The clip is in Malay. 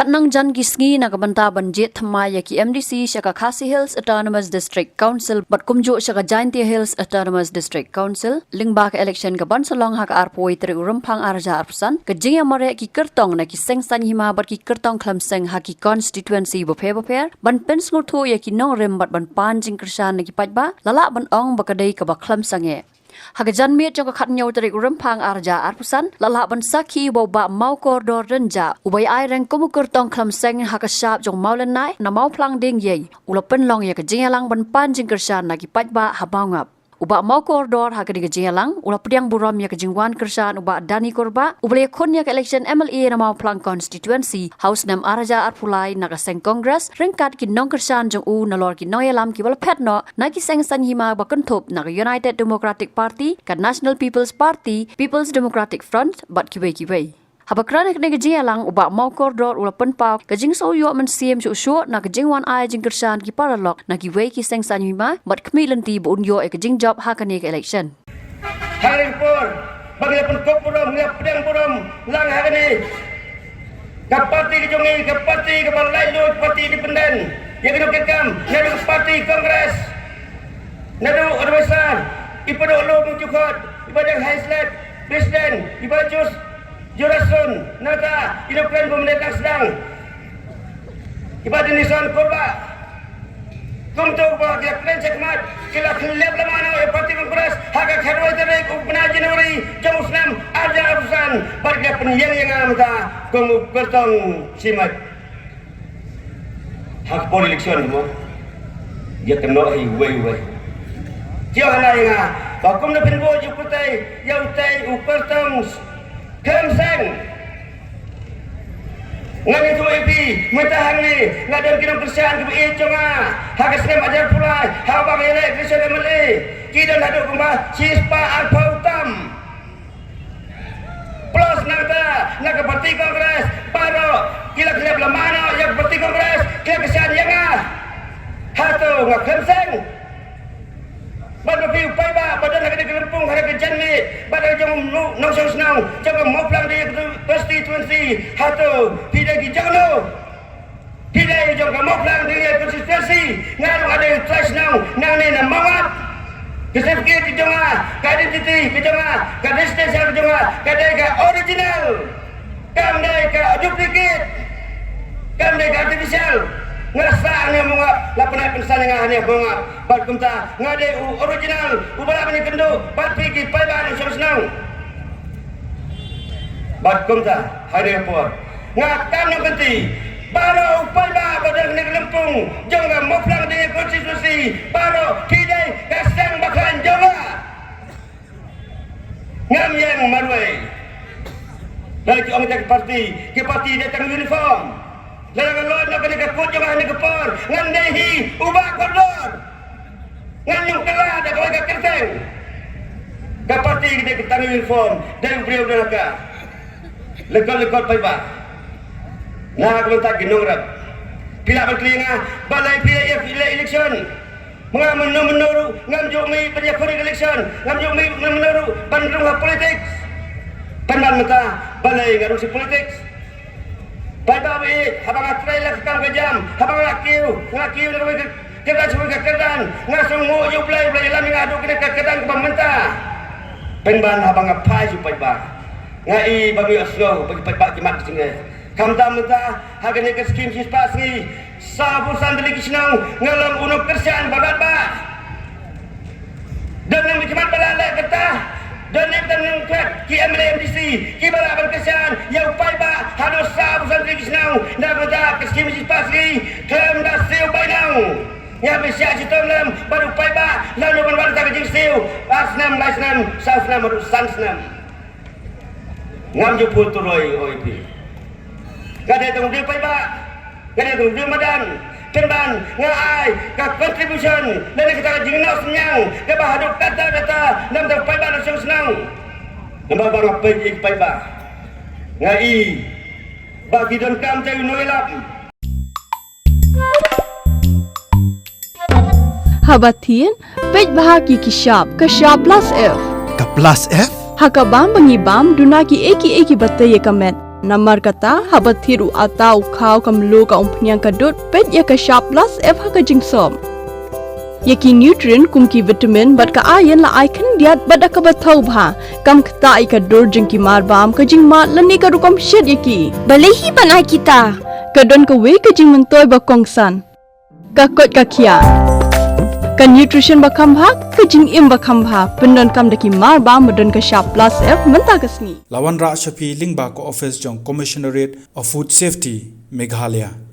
nang jan gisngi na kabanta banjit thamaya ki MDC shaka Khasi Hills Autonomous District Council bat kumjo shaka Jaintia Hills Autonomous District Council lingba ka election ka ban salong hak arpoi tri urumpang arja arpsan ka jinga mare ki kertong na ki seng san hima bat ki kertong klamseng haki constituency bope ban pens ngutho ya ki nong rem bat ban pan jing kersan na ki pajba lala ban ong bakadai ka ba klamsange Hagajan miet jong kat nyau tarik rempang arja arpusan lala ban saki boba mau koridor renja ubay ai reng kumukur tong klamseng hakasap jong mau lenai na mau plang ding ye ula penlong ya kejingalang ban pan jing kersan nagi pajba habangap uba mau koridor hagadi kejingalang ula pediang buram ya kejingwan kersan uba dani korba ubay kon ya ke election MLA na mau plang constituency house nam arja arpulai naga seng congress rengkat ki nong kersan jong u na lor ki noyalam ki wala petno nagi seng san hima bakentup naga United Democratic Party ka National People's Party People's Democratic Front bat kiwei Habakran ke negeri lang ubak mau koridor ula penpau kajing so yo men siem chu shu na kajing wan ai jing kersan ki paralok na ki wei ki seng san hima bat khmi lenti bu un yo e kajing job ha kane ke election Haring pur bagi pun kopurum ngap pedang purum lang ha kane kapati ke jongi kapati ke balai lut parti independen ya kena kekam nadu parti kongres nadu advisor ipada ulum cukot ipada haislet presiden ipada jus Jurasun, nata, hidupkan pemerintah sedang. Ibadah nisan korba. Kumtu bahwa dia keren cekmat. Kila kelep lamana ya parti kongres. Haka kharwai tarik upna Januari. Jamusnam arja arusan. Barga penyang yang amta. Kumu kertong simat. Hak pol election mo. Dia temno ai wei. Jangan lainnya. Bakum na pinbo juputai. Yautai upertong Kemseng Ngan itu ipi Mentahang ni Ngadam kinam kersian Kebi conga Hagas nem ajar pulai Habang elek kersian emeli Kidan haduk kumbah Cispa alpautam Plus nangta Naga parti kongres Paro Kila kelep lamana Yang parti kongres Kelep kersian yang Hatu ngak kemseng Badan piu pai ba badan nak ada kelempung ada kejan ni badan jom nong song senang jangan mau pelang dia constituency hatu tidak dijanglo tidak jom mau pelang dia constituency ngaru ada trash now nang ni na mawat kesertifikat di jonga ka identity di jonga ka distance di jonga ka ka original kam ka duplicate kam ka artificial ngerasa ni mga lapanay pensan nga hani mga bagkumta ngade original ubala ni kendo bat pigi paiban senang bagkumta hari por ngakam no kanti baro paiba badang ni lempung jonga moplang di konstitusi baro kidai kasang baklan jonga ngam yang marwai lagi orang tak parti ke parti datang uniform Lalang lor nak kena keput jangan ni kepor ngan dehi ubah koridor ngan yung telah dah kau kerteng kapati kita ketang uniform dari beliau neraka lekol paiba nah aku tak ginong rap pila berkelinga balai pila election mga menuru ngam jok mi penyakuri election ngam jok mi menuru bandung politik pandang mata balai ngarusi politik Pada bi, habang atray lang kang kajam, habang lakiw na kita semua kekedan, ngasong mo yung play lang nga ado kekedan pamenta. Penban habang apai supaya ba, ngai bagi aslo bagi pajak kimat singa. Kamta menta hagan ni keskim sispas ni, sabusan beli kisnang ngalam unok kersian babat ba. Dan yang kimat balala kata. Dan yang tengkat ki MDC ki bala berkesan yang pai ba harus sabusan kisnau na kata keskim pasri kem da siu bainau ya besia citomlem baru pai ba lalu ban tak jing siu asnam lasnam sasnam sansnam ngam ju puturoi oipi kada tong di pai ba kada tong di madan Kenban ngai ka contribution dan kita jingna senyang ke bahaduk kata nam tak pai ba senang nambah bang apa pai ba ngai bagi dan kam cai noelap Habatin pej bahagi kishab plus F Ka plus F hakabam bangibam dunaki eki bataye kamet Namar kata habat thiru atau kau kamlu ka umpnyang kadut pet ya ka sharp plus F ha ka jingsom. Yaki nutrient kumki vitamin bat ka ayan la icon diat bat ka bathau bha kam kta ai ka dur jingki mar bam ka jing mat lani ka rukom shed yaki. Balehi panai kita. Kadon ka we ka jing mentoy ba kongsan. Ka kot ka kia. Ka nutrition ba khambha ka jing im ba khambha pendon kam daki mar bam medon ka sharp plus F menta kasni. Lawan Ra Shafi Lingba ko office jong Commissionerate of Food Safety Meghalaya.